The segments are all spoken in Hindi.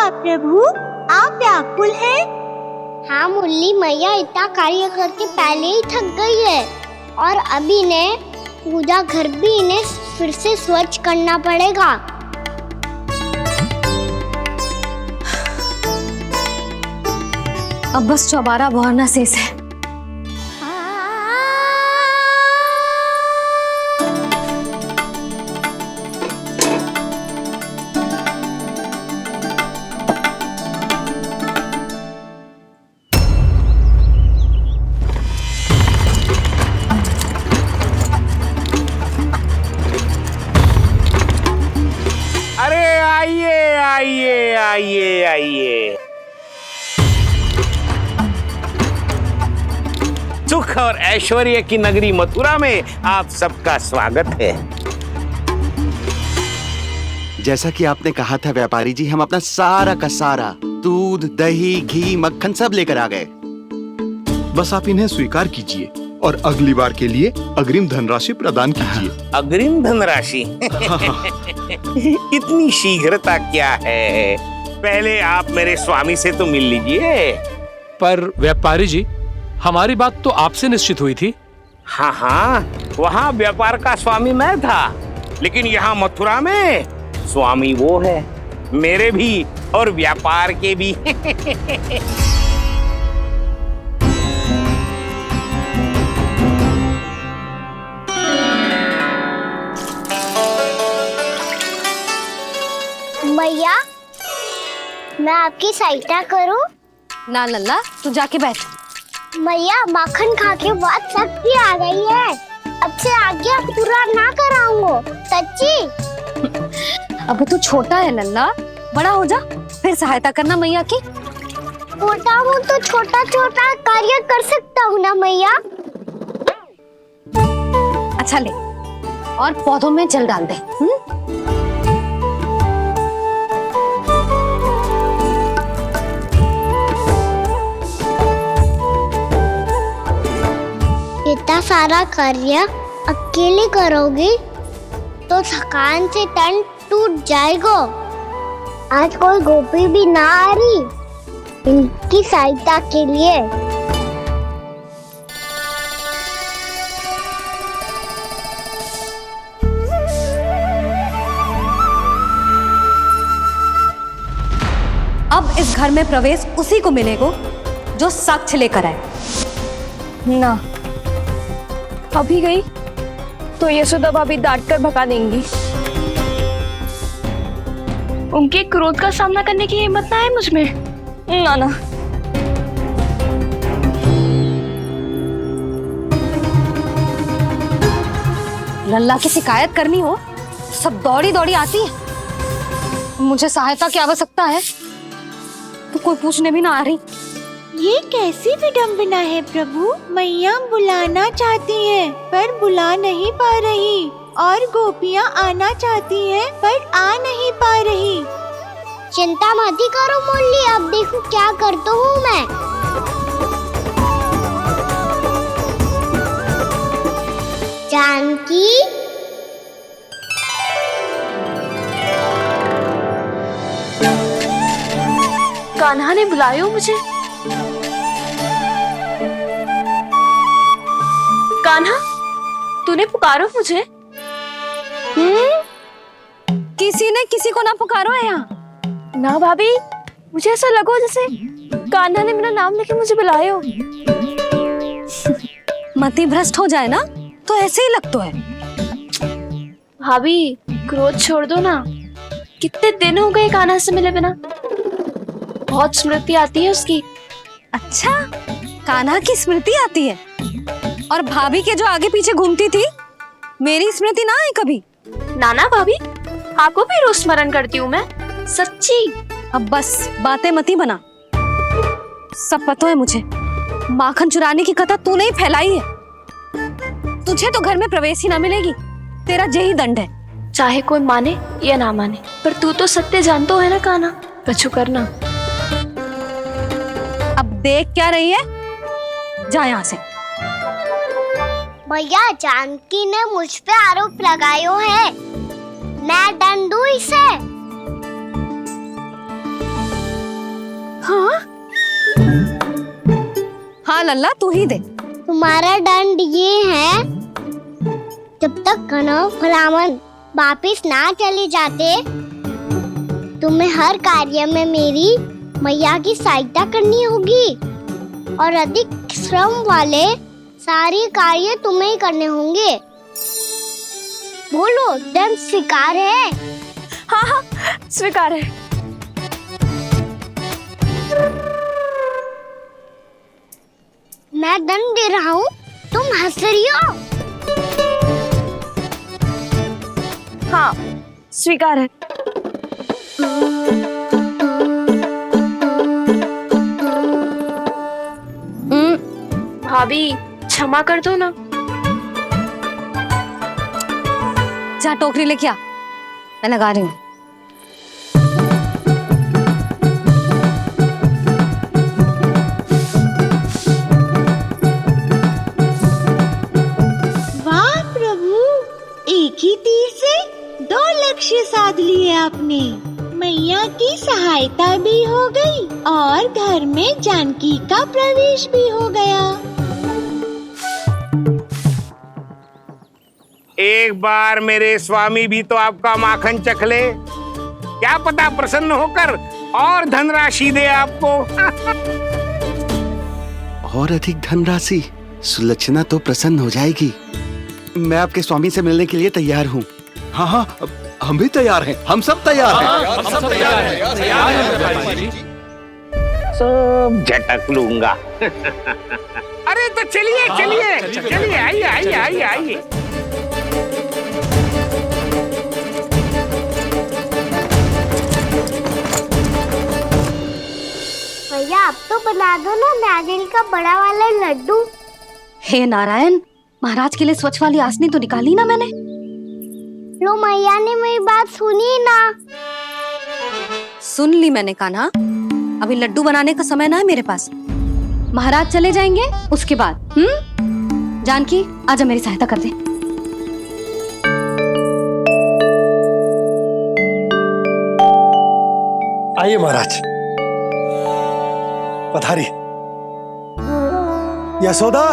प्रभु, आप व्याकुल हैं? हाँ मुरली, मैया इतना कार्य करके पहले ही थक गई है और अभी ने पूजा घर भी इन्हें फिर से स्वच्छ करना पड़ेगा। अब बस चौबारा बहरना शेष है। अरे आइए आइए आइए आइए, सुख और ऐश्वर्य की नगरी मथुरा में आप सबका स्वागत है। जैसा कि आपने कहा था व्यापारी जी, हम अपना सारा का सारा दूध, दही, घी, मक्खन सब लेकर आ गए। बस आप इन्हें स्वीकार कीजिए और अगली बार के लिए अग्रिम धनराशि प्रदान कीजिए। अग्रिम धनराशि? इतनी शीघ्रता क्या है? पहले आप मेरे स्वामी से तो मिल लीजिए। पर व्यापारी जी, हमारी बात तो आपसे निश्चित हुई थी। हाँ हाँ, वहाँ व्यापार का स्वामी मैं था, लेकिन यहाँ मथुरा में स्वामी वो है, मेरे भी और व्यापार के भी। मैया, मैं आपकी सहायता करूं? ना लल्ला, तू जाके बैठ। मैया, माखन खा के बहुत शक्ति आ गई है। अब से आगे पूरा ना कराऊंगा, सच्ची। अब तू छोटा है लल्ला, बड़ा हो जा फिर सहायता करना मैया की। छोटा हूँ तो छोटा छोटा कार्य कर सकता हूँ ना मैया। अच्छा ले, और पौधों में जल डाल दे। इतना सारा कार्य अकेले करोगी तो थकान से तन टूट जाएगा। आज कोई गोपी भी ना आ रही इनकी सहायता के लिए। अब इस घर में प्रवेश उसी को मिलेगा जो साक्ष्य लेकर आए। ना, अभी गई तो यशोदा भाभी डांट कर भगा देंगी। उनके क्रोध का सामना करने की हिम्मत ना है मुझ में। ना ना। लल्ला की शिकायत करनी हो सब दौड़ी दौड़ी आती है। मुझे सहायता की आवश्यकता है तो कोई पूछने भी ना आ रही। ये कैसी विडंबना है प्रभु, मैया बुलाना चाहती हैं पर बुला नहीं पा रही और गोपियाँ आना चाहती हैं पर आ नहीं पा रही। चिंता मत ही करो मुरली, अब देखो क्या करता हूँ मैं। जानकी, कान्हा ने बुलाया मुझे। कान्हा, तूने पुकारो मुझे? किसी ने किसी को ना पुकारो है यहाँ। ना भाभी, मुझे ऐसा लगो जैसे कान्हा ने मेरा नाम लेके मुझे बुलायो। मति भ्रष्ट हो जाए ना तो ऐसे ही लगता है। भाभी, क्रोध छोड़ दो ना। कितने दिन हो गए कान्हा से मिले बिना। बहुत स्मृति आती है उसकी। अच्छा, कान्हा की स्मृति आती है और भाभी के जो आगे पीछे घूमती थी मेरी स्मृति ना आई कभी। नाना भाभी, आपको भी रोज स्मरण करती हूँ मैं, सच्ची। अब बस बातें मत ही बना। सब पता है मुझे, माखन चुराने की कथा तूने ही फैलाई है। तुझे तो घर में प्रवेश ही ना मिलेगी, तेरा यही दंड है। चाहे कोई माने या ना माने, पर तू तो सत्य जानता है ना कान्हा। कछु करना। अब देख क्या रही है, जा यहाँ से। भैया, जानकी ने मुझ पे आरोप लगायो है, मैं दंड दूं इसे। लल्ला तू ही दे। तुम्हारा दंड ये है, जब तक कनव फलावन वापिस ना चले जाते, तुम्हें हर कार्य में मेरी मैया की सहायता करनी होगी और अधिक श्रम वाले सारे कार्य तुम्हें ही करने होंगे। बोलो, दंड स्वीकार है? हाँ हाँ स्वीकार है। मैं दंड दे रहा हूँ, तुम हंस रही हो? हाँ स्वीकार है। भाभी क्षमा कर दो ना। जा टोकरी लेके आ, मैं लगा रही हूँ। वाह प्रभु, एक ही तीर से 2 लक्ष्य साध लिए आपने। मैया की सहायता भी हो गई और घर में जानकी का प्रवेश भी हो गया। एक बार मेरे स्वामी भी तो आपका माखन चख ले, क्या पता प्रसन्न होकर और धनराशि दे आपको। और अधिक धनराशि? सुलक्षणा तो प्रसन्न हो जाएगी। मैं आपके स्वामी से मिलने के लिए तैयार हूँ। हाँ हाँ, हम भी तैयार हैं, हम सब तैयार हैं। हम सब तैयार हैं। सब झटक लूंगा। अरे तो चलिए चलिए चलिए, आइए आइए आइए आइए। भैया आप तो बना दो ना नारियल का बड़ा वाला लड्डू। हे नारायण, महाराज के लिए स्वच्छ वाली आसनी तो निकाली ना मैंने। लो मैया ने मेरी बात सुनी ना। सुन ली मैंने कान्हा, अभी लड्डू बनाने का समय ना है मेरे पास। महाराज चले जाएंगे उसके बाद। जानकी आजा मेरी सहायता कर दे। आइए महाराज, पधारी। यशोदा।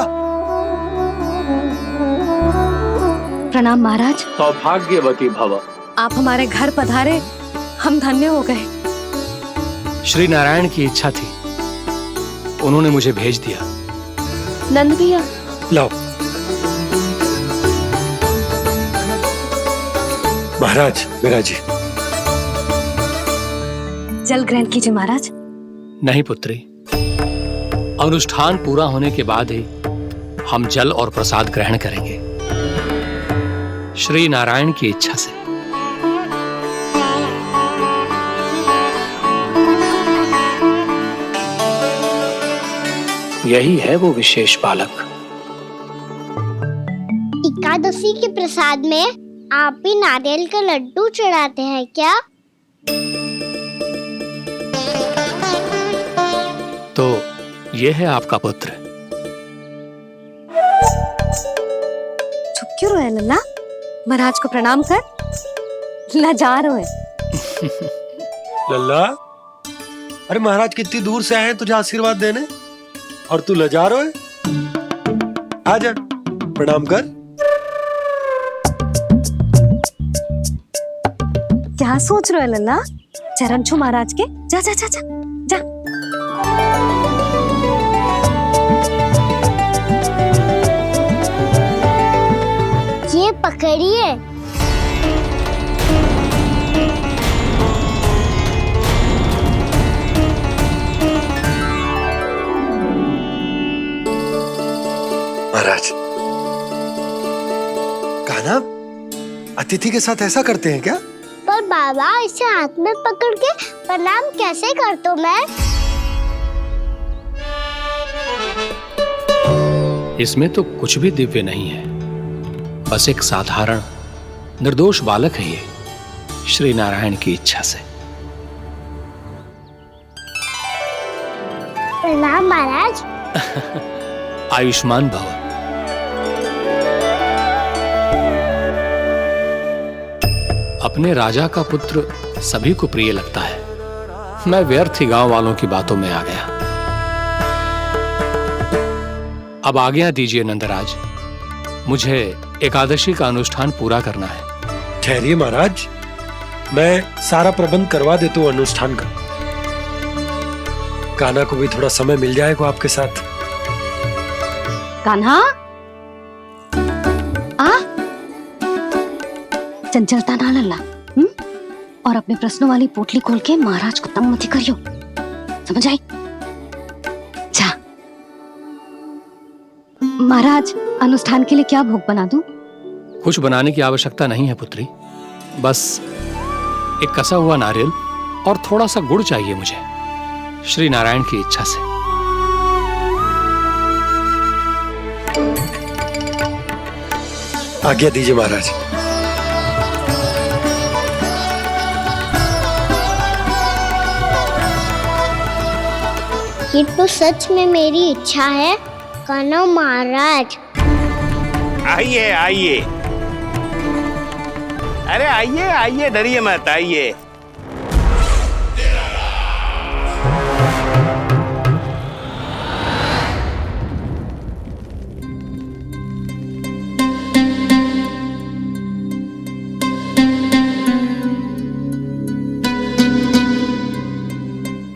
प्रणाम महाराज। सौभाग्यवती भव। आप हमारे घर पधारे, हम धन्य हो गए। श्री नारायण की इच्छा थी, उन्होंने मुझे भेज दिया। नंद भैया लो महाराज, विराजी। जल ग्रहण कीजिए महाराज। नहीं पुत्री, अनुष्ठान पूरा होने के बाद ही हम जल और प्रसाद ग्रहण करेंगे, श्री नारायण की इच्छा से। यही है वो विशेष बालक। एकादशी के प्रसाद में आप भी नारियल का लड्डू चढ़ाते हैं क्या? तो ये है आपका पुत्र। चुप क्यों रोए लल्ला? महाराज को प्रणाम कर, लजा रोए। लल्ला, अरे महाराज कितनी दूर से आए हैं तुझे आशीर्वाद देने, और तू लजा रहा है? आजा, प्रणाम कर। क्या सोच रहे हो लल्ला? चरण छू महाराज के। जा जा जा जा जा। ये पकड़िए। महाराज, कान्हा अतिथि के साथ ऐसा करते हैं क्या? पर बाबा, इसे हाथ में पकड़ के प्रणाम कैसे करता हूँ मैं? इसमें तो कुछ भी दिव्य नहीं है, बस एक साधारण निर्दोष बालक है ये, श्री नारायण की इच्छा से। प्रणाम महाराज। आयुष्मान भव। अपने राजा का पुत्र सभी को प्रिय लगता है। मैं व्यर्थ ही गांव वालों की बातों में आ गया। अब आज्ञा दीजिए नंदराज, मुझे एकादशी का अनुष्ठान पूरा करना है। ठहरिए महाराज, मैं सारा प्रबंध करवा देता हूँ अनुष्ठान का। कान्हा को भी थोड़ा समय मिल जाएगा आपके साथ। कान्हा, आ चंचलता ना लल्ला, और अपने प्रश्नों वाली पोटली खोल के महाराज को तंग मत करियो, समझ आई? जा महाराज, अनुष्ठान के लिए क्या भोग बना दूं? कुछ बनाने की आवश्यकता नहीं है पुत्री, बस एक कसा हुआ नारियल और थोड़ा सा गुड़ चाहिए मुझे, श्री नारायण की इच्छा से। आज्ञा दीजिए महाराज। ये तो सच में मेरी इच्छा है कान्हा महाराज। आइए आइए, अरे आइए आइए, डरिए मत, आइए।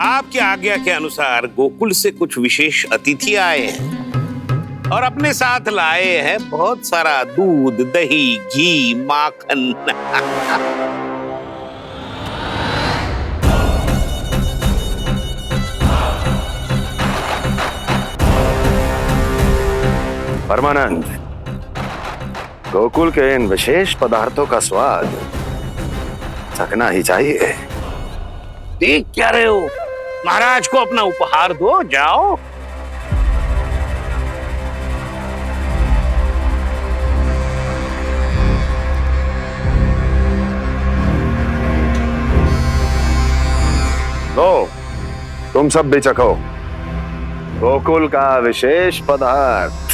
आपकी आज्ञा के अनुसार गोकुल से कुछ विशेष अतिथि आए हैं और अपने साथ लाए हैं बहुत सारा दूध, दही, घी, माखन। परमानंद, गोकुल के इन विशेष पदार्थों का स्वाद चखना ही चाहिए। देख क्या रहे हो? महाराज को अपना उपहार दो, जाओ। लो, तुम सब भी चखो गोकुल का विशेष पदार्थ।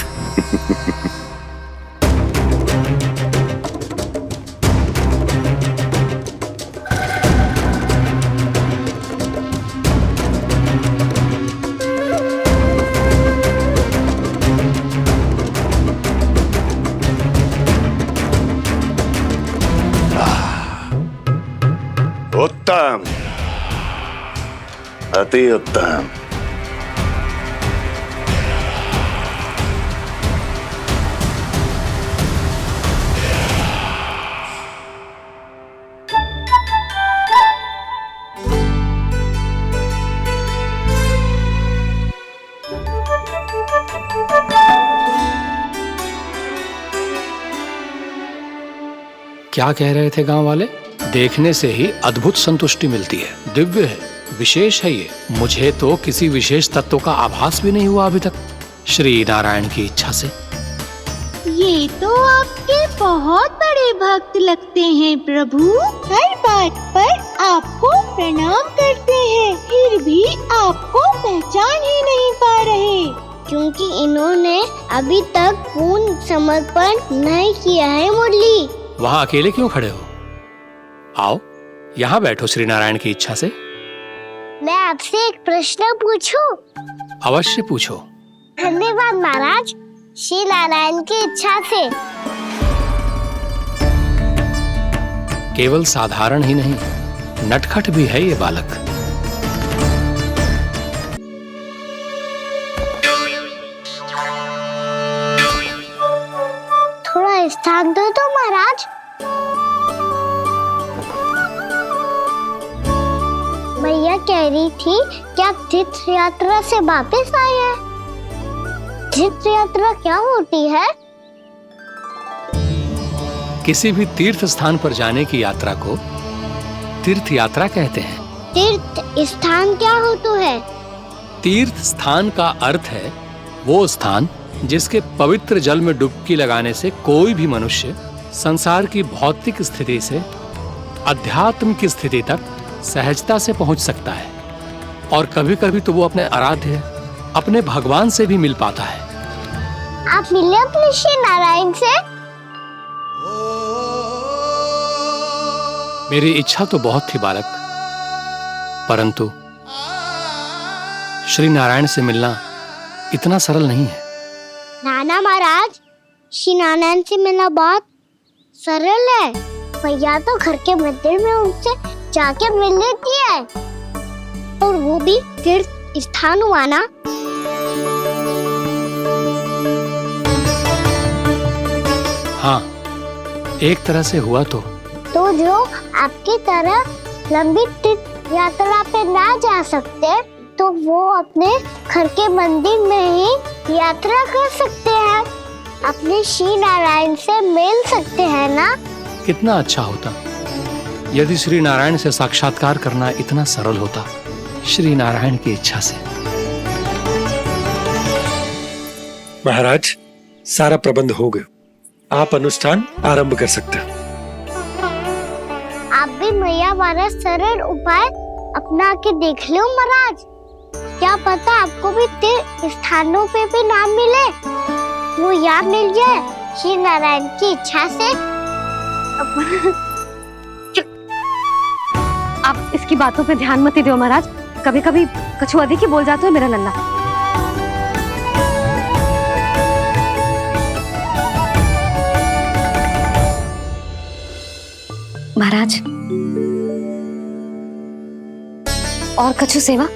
उत्तम, अति उत्तम। क्या कह रहे थे गांव वाले? देखने से ही अद्भुत संतुष्टि मिलती है, दिव्य है, विशेष है ये। मुझे तो किसी विशेष तत्व का आभास भी नहीं हुआ अभी तक, श्री नारायण की इच्छा से। ये तो आपके बहुत बड़े भक्त लगते हैं प्रभु, हर बात पर आपको प्रणाम करते हैं, फिर भी आपको पहचान ही नहीं पा रहे। क्योंकि इन्होंने अभी तक पूर्ण समर्पण नहीं किया है मुरली। वहाँ अकेले क्यों खड़े हो? आओ यहाँ बैठो श्री नारायण की इच्छा से। मैं आपसे एक प्रश्न पूछूं? अवश्य पूछो। धन्यवाद महाराज, श्री नारायण की इच्छा से। केवल साधारण ही नहीं, नटखट भी है ये बालक। थोड़ा स्थान दो तो महाराज। मैया कह रही थी कि आप तीर्थ यात्रा से वापस आए हैं। तीर्थ यात्रा क्या होती है? किसी भी तीर्थ स्थान पर जाने की यात्रा को तीर्थ यात्रा कहते हैं। तीर्थ स्थान क्या होता है? तीर्थ स्थान का अर्थ है वो स्थान जिसके पवित्र जल में डुबकी लगाने से कोई भी मनुष्य संसार की भौतिक स्थिति से अध्यात्म की स्थिति तक सहजता से पहुंच सकता है, और कभी कभी तो वो अपने आराध्य, अपने भगवान से भी मिल पाता है। आप मिले अपने श्री नारायण से? मेरी इच्छा तो बहुत थी बालक, परंतु श्री नारायण से मिलना इतना सरल नहीं है। ना महाराज, श्री नारायण से मिलना बहुत सरल है। मैया तो घर के मंदिर में उनसे जाके मिल लेती है, और वो भी तीर्थ स्थान हुआ ना। हाँ, एक तरह से हुआ तो जो आपकी तरह लंबी तीर्थ यात्रा पे ना जा सकते, तो वो अपने घर के मंदिर में ही यात्रा कर सकते हैं, अपने श्री नारायण से मिल सकते हैं ना। कितना अच्छा होता यदि श्री नारायण से साक्षात्कार करना इतना सरल होता, श्री नारायण की इच्छा से। महाराज, सारा प्रबंध हो गया, आप अनुष्ठान आरंभ कर सकते हैं। आप भी मैया वाला सरल उपाय अपना के देख लो महाराज, क्या पता आपको भी तीर्थ स्थानों पे भी नाम मिले, वो यहाँ मिल जाए श्री नारायण की इच्छा से। आप इसकी बातों पे ध्यान मत दो महाराज, कभी कभी कछु अधिक ही बोल जाते हो मेरा नन्ना। महाराज, और कछु सेवा?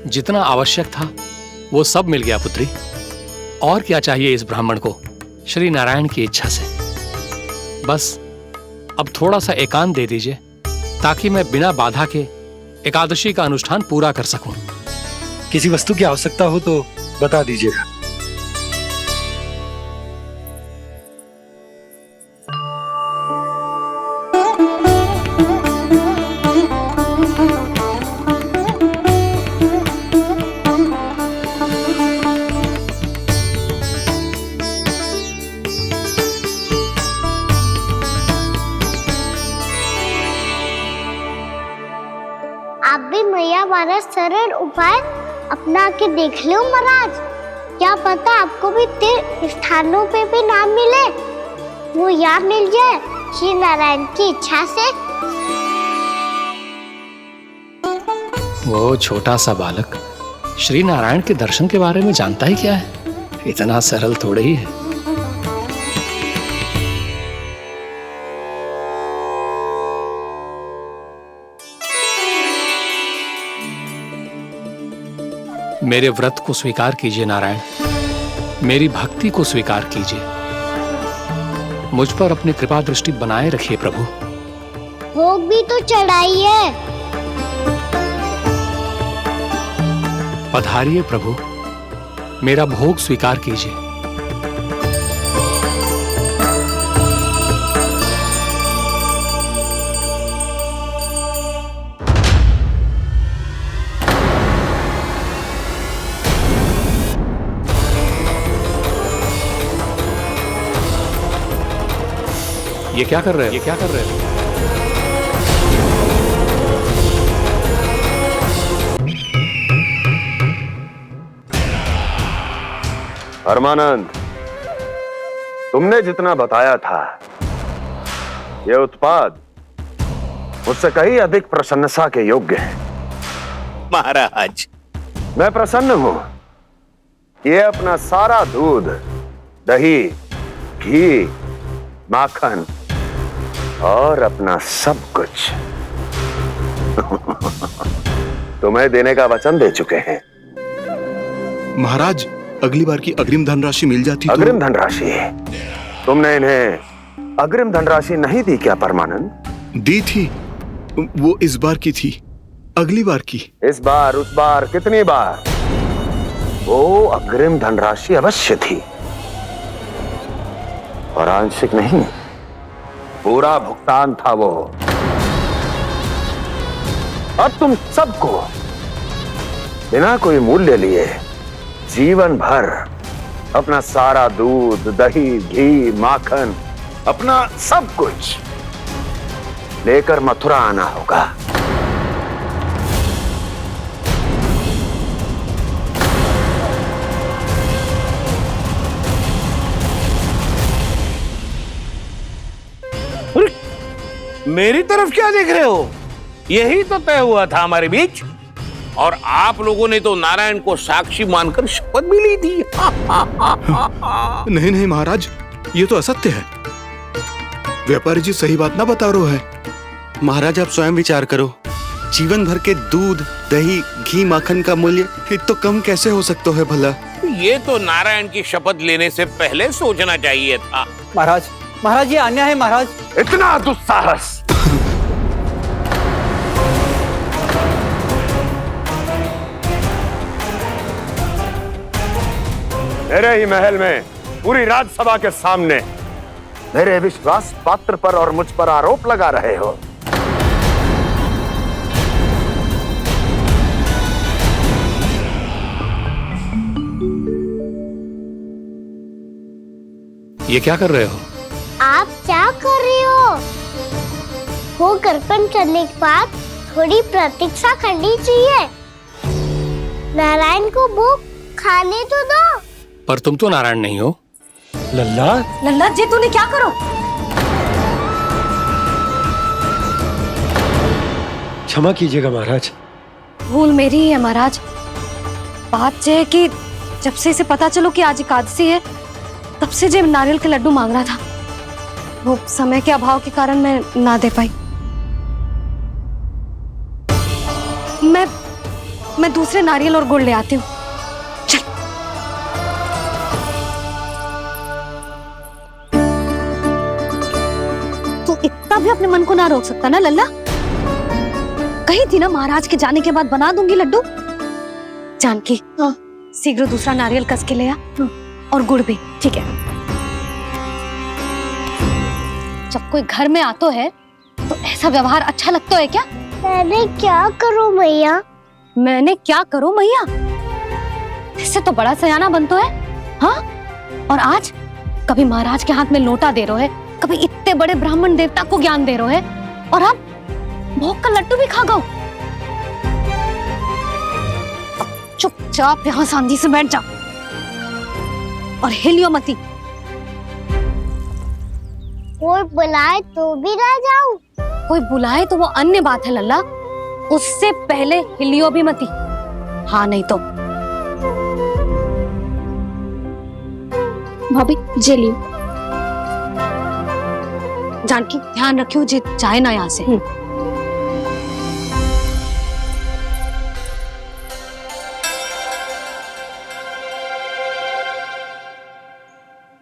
जितना आवश्यक था वो सब मिल गया पुत्री। और क्या चाहिए इस ब्राह्मण को श्री नारायण की इच्छा से? बस अब थोड़ा सा एकांत दे दीजिए, ताकि मैं बिना बाधा के एकादशी का अनुष्ठान पूरा कर सकूं। किसी वस्तु की आवश्यकता हो तो बता दीजिएगा। आप भी मैया वाला सरल उपाय अपना के देख लो महाराज, क्या पता आपको भी तीर्थ स्थानों पे भी नाम मिले, वो यहाँ मिल जाए श्री नारायण की इच्छा से। वो छोटा सा बालक श्री नारायण के दर्शन के बारे में जानता ही क्या है, इतना सरल थोड़े ही है। मेरे व्रत को स्वीकार कीजिए नारायण, मेरी भक्ति को स्वीकार कीजिए, मुझ पर अपनी कृपा दृष्टि बनाए रखिए प्रभु। भोग भी तो चढ़ाइए। पधारिए प्रभु, मेरा भोग स्वीकार कीजिए। ये क्या कर रहे हैं? ये क्या कर रहे हैं? परमानंद, तुमने जितना बताया था, ये उत्पाद मुझसे कहीं अधिक प्रशंसा के योग्य है। महाराज, मैं प्रसन्न हूं। ये अपना सारा दूध, दही, घी, माखन और अपना सब कुछ तुम्हें देने का वचन दे चुके हैं। महाराज, अगली बार की अग्रिम धनराशि मिल जाती तो। अग्रिम धनराशि? तुमने इन्हें अग्रिम धनराशि नहीं दी क्या परमानंद? दी थी, वो इस बार की थी, अगली बार की। इस बार, उस बार, कितनी बार? वो अग्रिम धनराशि अवश्य थी, और आंशिक नहीं, पूरा भुगतान था वो। अब तुम सबको बिना कोई मूल्य लिए जीवन भर अपना सारा दूध, दही, घी, माखन, अपना सब कुछ लेकर मथुरा आना होगा। मेरी तरफ क्या देख रहे हो? यही तो तय हुआ था हमारे बीच। और आप लोगों ने तो नारायण को साक्षी मानकर शपथ भी ली थी। नहीं नहीं महाराज, ये तो असत्य है। व्यापारी जी सही बात ना बता रहे है। महाराज आप स्वयं विचार करो, जीवन भर के दूध दही घी माखन का मूल्य इतना कम कैसे हो सकता है भला? ये तो नारायण की शपथ लेने से पहले सोचना चाहिए था। महाराज ये अन्याय है महाराज। इतना दुस्साहस! मेरे ही महल में पूरी राजसभा के सामने मेरे विश्वास पात्र पर और मुझ पर आरोप लगा रहे हो। ये क्या कर रहे हो? आप क्या कर रहे हो? वो कर्पण करने के बाद थोड़ी प्रतीक्षा करनी चाहिए। नारायण को भोग खाने तो दो। पर तुम तो नारायण नहीं हो। लल्ला, लल्ला जी तूने क्या करो? क्षमा कीजिएगा महाराज। भूल मेरी ही है महाराज। बात ये है कि जब से इसे पता चलो कि आज एकादशी है, तब से जो नारियल के लड्डू मांग रहा था, वो समय के अभाव के कारण मैं ना दे पाई। मैं दूसरे नारियल और गुड़ ले आती हूँ। चल। तू इतना भी अपने मन को ना रोक सकता ना लल्ला? कही थी ना महाराज के जाने के बाद बना दूंगी लड्डू। जानकी, शीघ्र दूसरा नारियल कस के ले आ, और गुड़ भी। ठीक है। जब कोई घर में आता है तो ऐसा व्यवहार अच्छा लगता है क्या? मैंने क्या करूं मैया? मैंने क्या करूं मैया? इससे तो बड़ा सयाना बनतो है। हाँ? और आज कभी महाराज के हाथ में लोटा दे रहे है, कभी इतने बड़े ब्राह्मण देवता को ज्ञान दे रहे है, और अब भोग का लड्डू भी खा गो। चुपचाप यहाँ सांधी से बैठ जा और हिलियो मती। कोई बुलाए तो भी ना जाऊं? कोई बुलाए तो वो अन्य बात है लल्ला, उससे पहले हिलियो भी मती। हाँ नहीं तो। भाभी जे लियो। जानकी ध्यान रखियो जे जाए ना यहाँ से।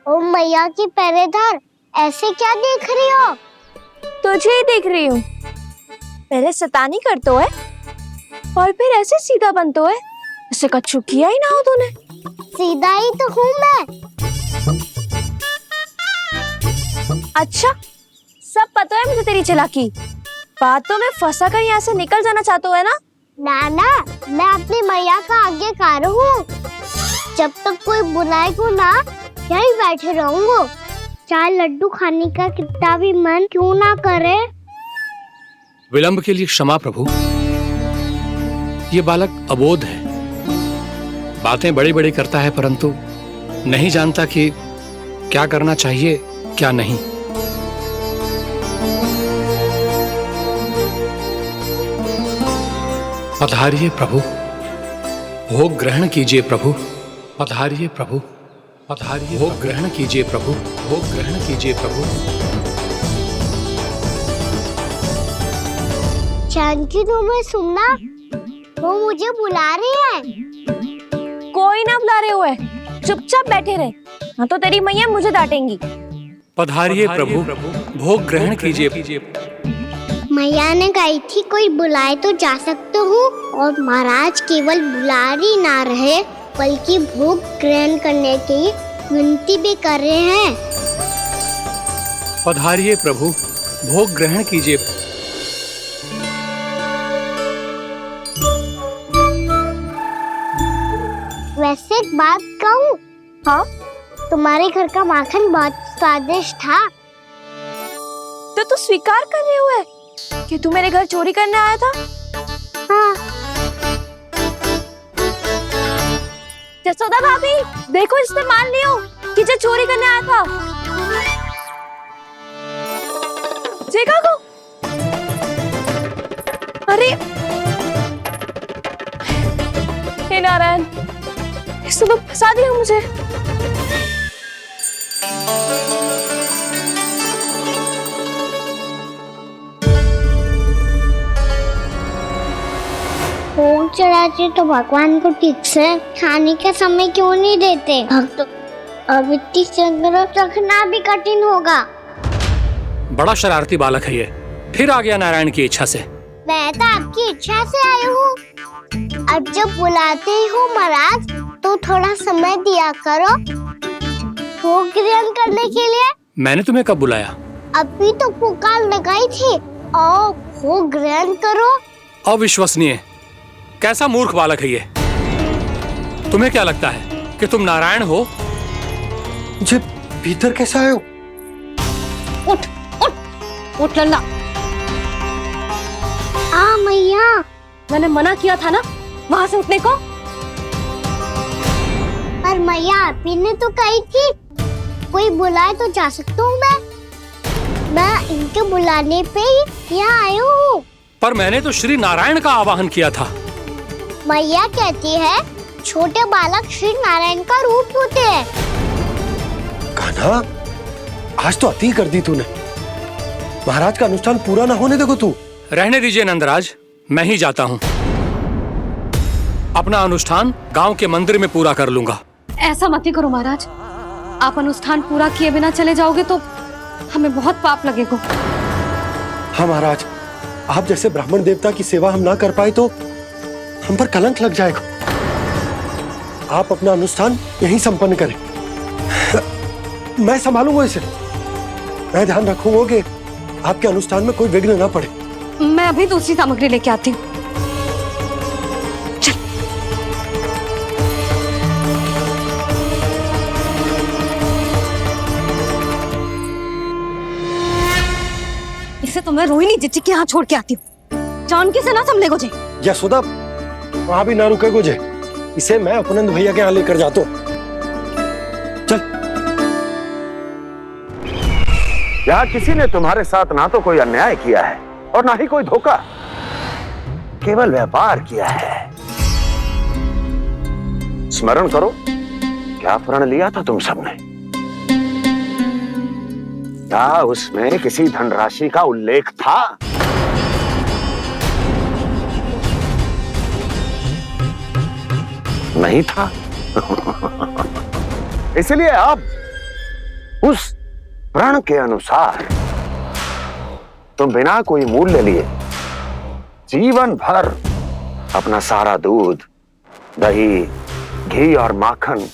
ओ मैया की पहरेदार, ऐसे क्या देख रही हो? तुझे ही देख रही हूँ। पहले शैतानी करतो है और फिर ऐसे सीधा बनतो है, ऐसे कछु किया ही ना हो तूने। सीधा ही तो हूँ मैं। अच्छा, सब पता है मुझे तेरी चालाकी। बातों में फंसा कर यहाँ से निकल जाना चाहते है ना? नाना, मैं अपनी मैया का आज्ञाकार हूँ। जब तक कोई बुलाए को ना, यहीं बैठे रहूंगा। चाहे लड्डू खाने का कितना भी मन क्यों ना करे। विलंब के लिए क्षमा प्रभु। ये बालक अबोध है, बातें बड़ी बड़ी करता है, परंतु नहीं जानता कि क्या करना चाहिए क्या नहीं। पधारिए प्रभु, भोग ग्रहण कीजिए प्रभु। पधारिए प्रभु, पधारिए। भोग ग्रहण कीजिए प्रभु, भोग ग्रहण कीजिए प्रभु। जानकी, तुम्हें सुनना, वो मुझे बुला रही है। कोई ना बुला रहे हुए, चुपचाप बैठे रहे, हाँ तो तेरी मैया मुझे डांटेंगी। पधारिए प्रभु, भोग ग्रहण कीजिए। मैया ने कही थी कोई बुलाए तो जा सकते हूँ, और महाराज केवल बुला ही ना रहे बल्कि भोग ग्रहण करने की विनती भी कर रहे हैं। पधारिए प्रभु, भोग ग्रहण कीजिए। वैसे एक बात कहूँ? हाँ? तुम्हारे घर का माखन बहुत स्वादिष्ट था। तो तू स्वीकार कर रहे हुए कि तू मेरे घर चोरी करने आया था? हाँ। जसोदा भाभी, देखो इसने मान लियो कि जो चोरी करने आया था। देखा को? अरे नारायण, इस तो फंसा दिया मुझे। भोग चढ़ाते तो भगवान को ठीक से खाने का समय क्यों नहीं देते? भक्त अब इतनी संग्रह रखना भी कठिन होगा। बड़ा शरारती बालक है ये, फिर आ गया नारायण की इच्छा से। मैं तो आपकी इच्छा से आई हूँ। अब जब बुलाते ही हो महाराज तो थोड़ा समय दिया करो भोग ग्रहण करने के लिए। मैंने तुम्हें कब बुलाया? अभी तो पुकार लगाई थी और भोग ग्रहण करो। अविश्वसनीय, कैसा मूर्ख बालक है ये। तुम्हें क्या लगता है कि तुम नारायण हो? मुझे भीतर कैसे आए हो? उठ उठ उठ लल्ला। मैया, मैंने मना किया था ना वहां से उठने को। पर मैया आपी ने तो कही थी कोई बुलाए तो जा सकता हूँ मैं इनके बुलाने पे ही यहाँ आई हूँ। पर मैंने तो श्री नारायण का आवाहन किया था। मैया कहती है छोटे बालक श्री नारायण का रूप होते हैं। कान्हा, आज तो अति कर दी तूने। महाराज का अनुष्ठान पूरा ना होने देखो तू। रहने दीजिए नंदराज, मैं ही जाता हूँ। अपना अनुष्ठान गांव के मंदिर में पूरा कर लूंगा। ऐसा मत ही करो महाराज, आप अनुष्ठान पूरा किए बिना चले जाओगे तो हमें बहुत पाप लगेगा। हाँ महाराज, आप जैसे ब्राह्मण देवता की सेवा हम ना कर पाए तो हम पर कलंक लग जाएगा। आप अपना अनुष्ठान यहीं संपन्न करें, मैं संभालूंगा इसे। मैं ध्यान रखूंगा कि आपके अनुष्ठान में कोई विघ्न ना पड़े। मैं अभी दूसरी सामग्री लेके आती हूँ। इसे तो मैं रोहिणी जीजी के यहाँ छोड़ के आती हूँ। जानकी से ना संभले गुजे। यशोदा, वहां भी ना रुके गुजे। इसे मैं अपनंद भैया के यहाँ लेकर जाता हूँ। चल। यहाँ किसी ने तुम्हारे साथ ना तो कोई अन्याय किया है और ना ही कोई धोखा, केवल व्यापार किया है। स्मरण करो, क्या प्रण लिया था तुम सबने? क्या उसमें किसी धनराशि का उल्लेख था? नहीं था। इसलिए अब उस प्रण के अनुसार तुम बिना कोई मूल्य लिए जीवन भर अपना सारा दूध, दही, घी और माखन,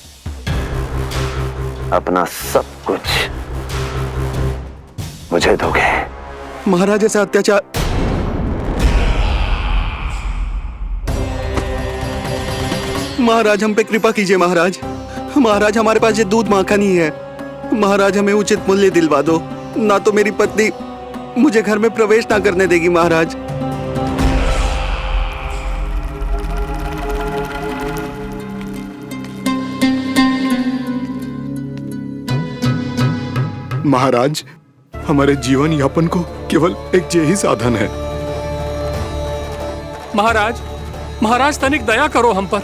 अपना सब कुछ मुझे दोगे। महाराज ऐसा अत्याचार। महाराज हम पे कृपा कीजिए। महाराज, महाराज हमारे पास ये दूध माखन ही है। महाराज हमें उचित मूल्य दिलवा दो, ना तो मेरी पत्नी मुझे घर में प्रवेश ना करने देगी। महाराज महाराज, हमारे जीवन यापन को केवल एक यही साधन है। महाराज, महाराज तनिक दया करो हम पर।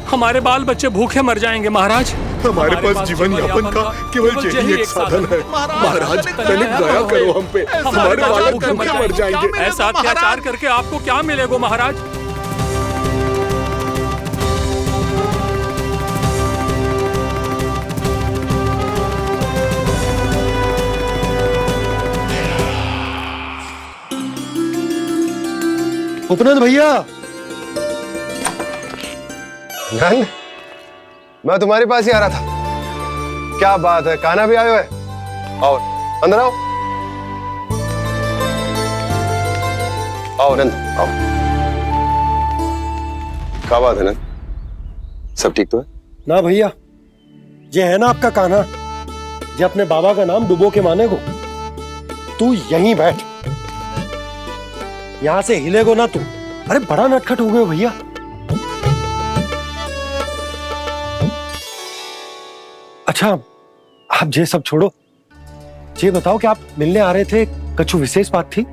हमारे बाल बच्चे भूखे मर जाएंगे महाराज। हमारे पास जीवन यापन का केवल यही एक साधन है। महाराज तनिक दया करो हम पे, हमारे बालक भूखे मर जाएंगे। ऐसा अत्याचार करके आपको क्या मिलेगा महाराज? उपनंद भैया, नंद, मैं तुम्हारे पास ही आ रहा था। क्या बात है, कान्हा भी आयो है? आओ अंदर आओ। आओ नंद आओ। क्या बात है नंद, सब ठीक तो है? ना भैया, ये है ना आपका कान्हा, ये अपने बाबा का नाम डुबो के माने को। तू यहीं बैठ, यहां से हिलेगो ना तू। अरे बड़ा नटखट हो गए भैया। अच्छा, आप ये सब छोड़ो, ये बताओ कि आप मिलने आ रहे थे, कछु विशेष बात थी?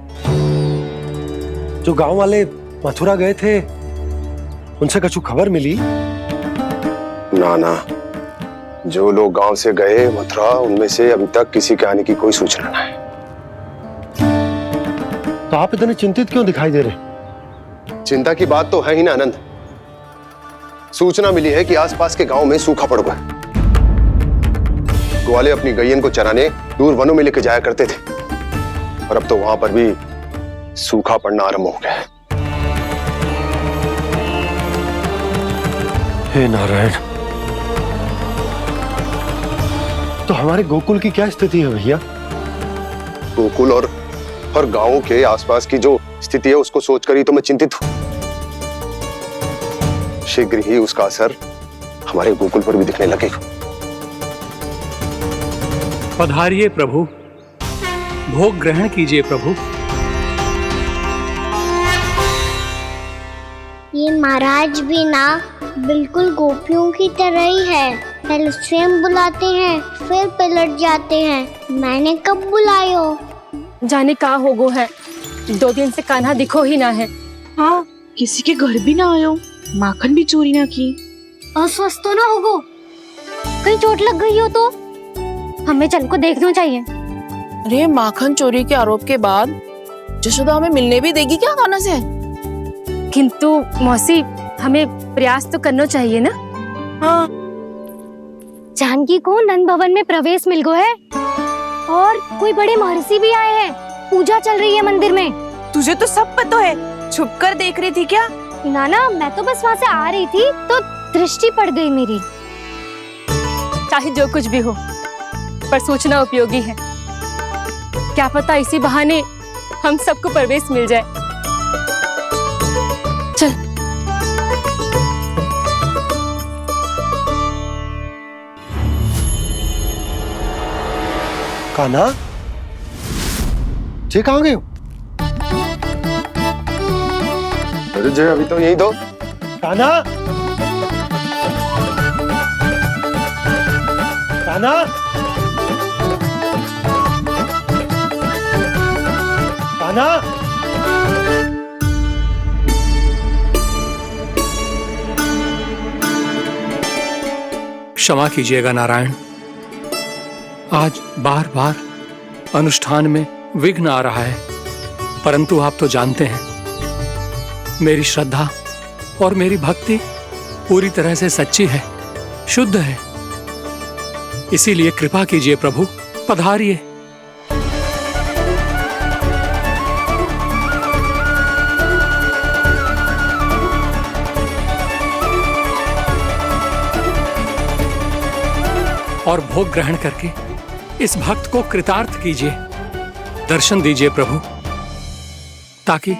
जो गांव वाले मथुरा गए थे, उनसे कछु खबर मिली? ना ना, जो लोग गांव से गए मथुरा उनमें से अभी तक किसी के आने की कोई सूचना नहीं है। तो आप इतने चिंतित क्यों दिखाई दे रहे? चिंता की बात तो है ही ना आनंद। सूचना मिली है कि आसपास के गांव में सूखा पड़ गया। ग्वाले अपनी गैयन को चराने दूर वनों में लेके जाया करते थे, और अब तो वहां पर भी सूखा पड़ना आरंभ हो गया है। हे नारायण, तो हमारे गोकुल की क्या स्थिति है भैया? गोकुल और गांवों के आसपास की जो स्थिति है उसको सोचकर ही तो मैं चिंतित हूं। शीघ्र ही उसका असर हमारे गोकुल पर भी दिखने लगेगा। पधारिए प्रभु, भोग ग्रहण कीजिए प्रभु। ये महाराज भी ना बिल्कुल गोपियों की तरह ही है। पहले स्वयं बुलाते हैं, फिर पलट जाते हैं। मैंने कब बुलाए हो? जाने कहाँ हो गो है, 2 दिन से कान्हा दिखो ही ना है। हाँ, किसी के घर भी ना आयो, माखन भी चोरी ना की। अस्वस्थ तो ना होगो? कहीं चोट लग गई हो तो? हमें चल को देखना चाहिए। अरे माखन चोरी के आरोप के बाद जशोदा हमें मिलने भी देगी क्या कान्हा से? किंतु मौसी, हमें प्रयास तो करना चाहिए ना। हाँ, जानकी को नंद भवन में प्रवेश मिल गो है, और कोई बड़े महर्षि भी आए हैं। पूजा चल रही है मंदिर में। तुझे तो सब पता है, छुप कर देख रही थी क्या? नाना, मैं तो बस वहाँ से आ रही थी तो दृष्टि पड़ गई मेरी। चाहे जो कुछ भी हो, पर सूचना उपयोगी है। क्या पता इसी बहाने हम सबको प्रवेश मिल जाए। चल। कान्हा, जी कहाँ गए हो? अरे जय, अभी तो यही दो। कान्हा, कान्हा, कान्हा। क्षमा कीजिएगा नारायण, आज बार बार अनुष्ठान में विघ्न आ रहा है, परंतु आप तो जानते हैं मेरी श्रद्धा और मेरी भक्ति पूरी तरह से सच्ची है, शुद्ध है। इसीलिए कृपा कीजिए प्रभु, पधारिए। और भोग ग्रहण करके इस भक्त को कृतार्थ कीजिए। दर्शन दीजिए प्रभु, ताकि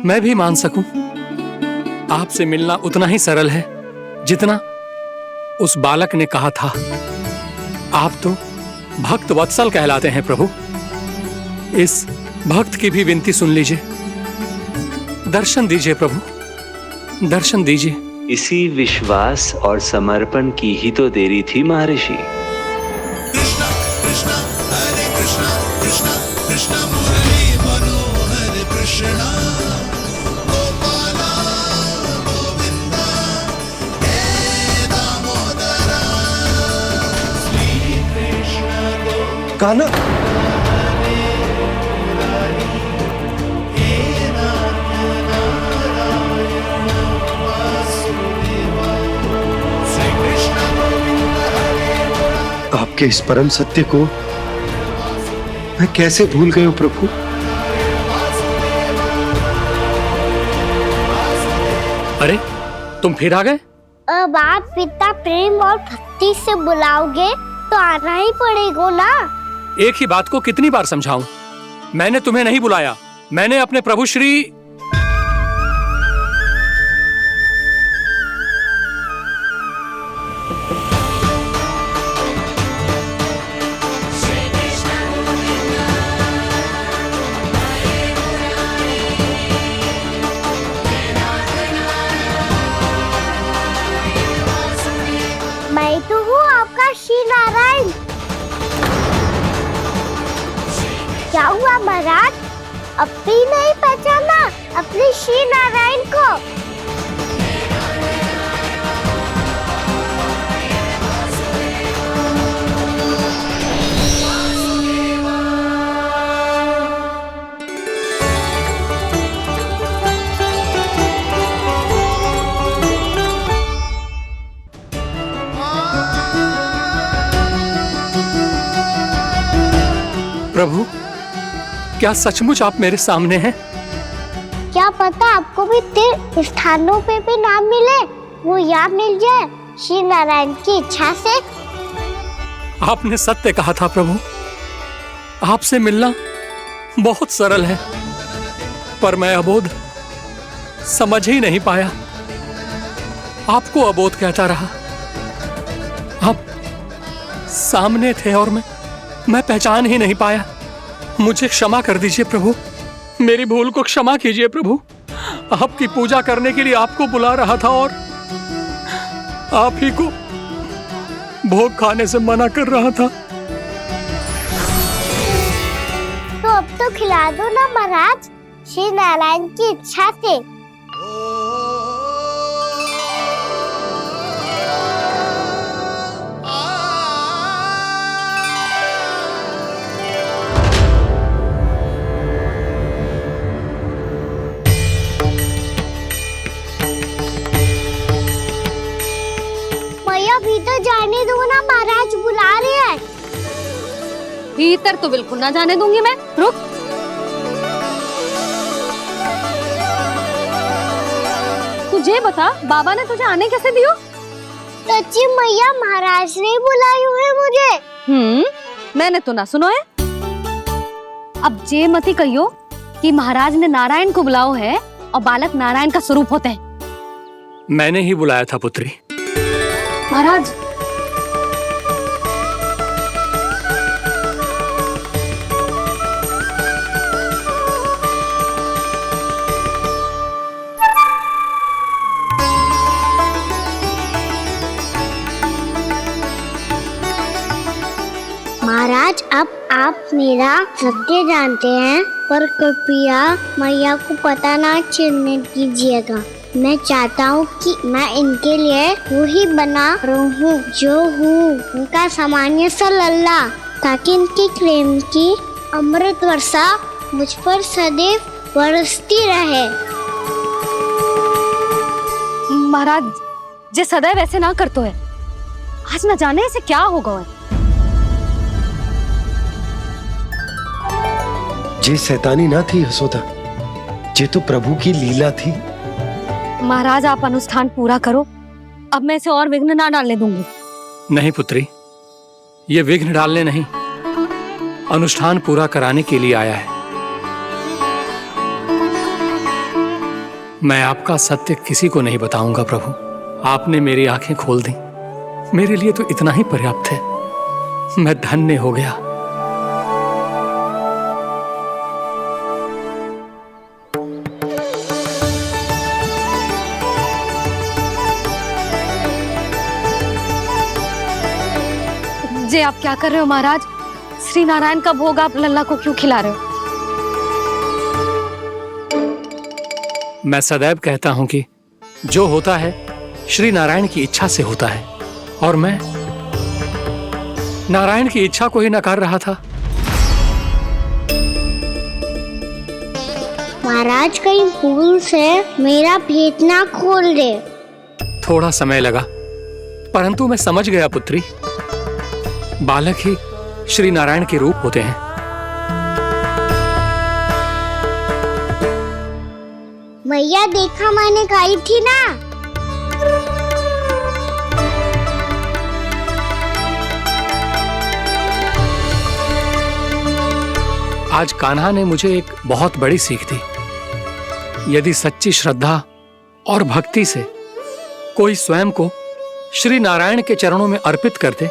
मैं भी मान सकूं। आपसे मिलना उतना ही सरल है जितना उस बालक ने कहा था। आप तो भक्त वत्सल कहलाते हैं प्रभु। इस भक्त की भी विनती सुन लीजिए। दर्शन दीजिए प्रभु, दर्शन दीजिए। इसी विश्वास और समर्पण की ही तो देरी थी महर्षि। कृष्णा कृष्णा हरे कृष्णा कृष्णा कृष्णा मुरली मनोहर कृष्णा गोपाला गोविंदा हे दामोदरा श्री कृष्ण कान्हा, आपके इस परम सत्य को मैं कैसे भूल गया प्रभु। अरे, तुम फिर आ गए? अब आप इतना प्रेम और भक्ति से बुलाओगे तो आना ही पड़ेगा ना। एक ही बात को कितनी बार समझाऊं? मैंने तुम्हें नहीं बुलाया, मैंने अपने प्रभु श्री मैं तो हूँ आपका श्री नारायण। क्या हुआ महाराज, अब भी नहीं पहचाना अपने श्री नारायण को? प्रभु, क्या सचमुच आप मेरे सामने हैं? क्या पता आपको भी तीर्थ स्थानों पे भी नाम मिले, वो याद मिल जाए श्री नारायण की इच्छा से। आपने सत्य कहा था प्रभु, आपसे मिलना बहुत सरल है, पर मैं अबोध समझ ही नहीं पाया। आपको अबोध कहता रहा। आप सामने थे और मैं पहचान ही नहीं पाया। मुझे क्षमा कर दीजिए प्रभु, मेरी भूल को क्षमा कीजिए प्रभु। आपकी पूजा करने के लिए आपको बुला रहा था और आप ही को भोग खाने से मना कर रहा था। तो अब तो खिला दो ना महाराज, श्री नारायण की इच्छा से। भीतर जाने दो ना, महाराज बुला रहे हैं। भीतर तो बिल्कुल ना जाने दूंगी मैं। रुक। तुझे बता, बाबा ने तुझे आने कैसे दियो? सच्ची मैया, महाराज ने बुलाई हुई मुझे। मैंने तो ना सुनो है। अब जे मती कहियो कि महाराज ने नारायण को बुलाओ है और बालक नारायण का स्वरूप होते हैं। मैंने ही बुलाया था पुत्री। महाराज, महाराज अब आप मेरा सत्य जानते हैं, पर कृपया मैया को पता ना चलने दीजिएगा। मैं चाहता हूँ कि मैं इनके लिए वही बना रहूँ जो हूँ, उनका सामान्य सा लल्ला, ताकि इनके प्रेम की अमृत वर्षा मुझ पर सदैव बरसती रहे। महाराज, जे सदैव ऐसे ना करतो है, आज न जाने इसे क्या होगा। जे शैतानी ना थी यशोदा, जे तो प्रभु की लीला थी। महाराज, आप अनुष्ठान पूरा करो, अब मैं इसे और विघ्न ना डालने दूंगी। नहीं पुत्री, ये विघ्न डालने नहीं, अनुष्ठान पूरा कराने के लिए आया है। मैं आपका सत्य किसी को नहीं बताऊंगा प्रभु। आपने मेरी आंखें खोल दी, मेरे लिए तो इतना ही पर्याप्त है। मैं धन्य हो गया। जे आप क्या कर रहे हो महाराज? श्री नारायण का भोग आप लल्ला को क्यों खिला रहे हो? मैं सदैव कहता हूं कि जो होता है श्री नारायण की इच्छा से होता है, और मैं नारायण की इच्छा को ही नकार रहा था। महाराज, कहीं भूल से मेरा भेद ना खोल दे। थोड़ा समय लगा, परंतु मैं समझ गया पुत्री। बालक ही श्री नारायण के रूप होते हैं। मैया, देखा मैंने गाई थी ना। आज कान्हा ने मुझे एक बहुत बड़ी सीख दी। यदि सच्ची श्रद्धा और भक्ति से कोई स्वयं को श्री नारायण के चरणों में अर्पित कर दे,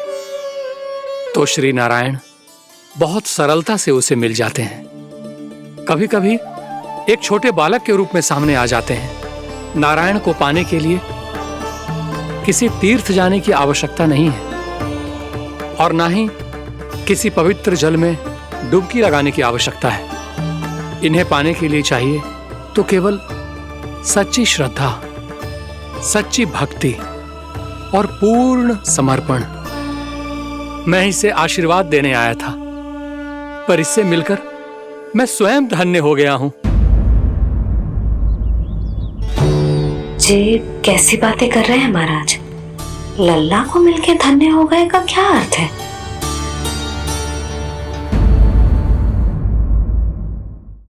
तो श्री नारायण बहुत सरलता से उसे मिल जाते हैं। कभी कभी एक छोटे बालक के रूप में सामने आ जाते हैं। नारायण को पाने के लिए किसी तीर्थ जाने की आवश्यकता नहीं है, और ना ही किसी पवित्र जल में डुबकी लगाने की आवश्यकता है। इन्हें पाने के लिए चाहिए तो केवल सच्ची श्रद्धा, सच्ची भक्ति और पूर्ण समर्पण। मैं इसे आशीर्वाद देने आया था, पर इससे मिलकर मैं स्वयं धन्य हो गया हूं। जी कैसी बातें कर रहे हैं महाराज? लल्ला को मिलके धन्य हो गए का क्या अर्थ है?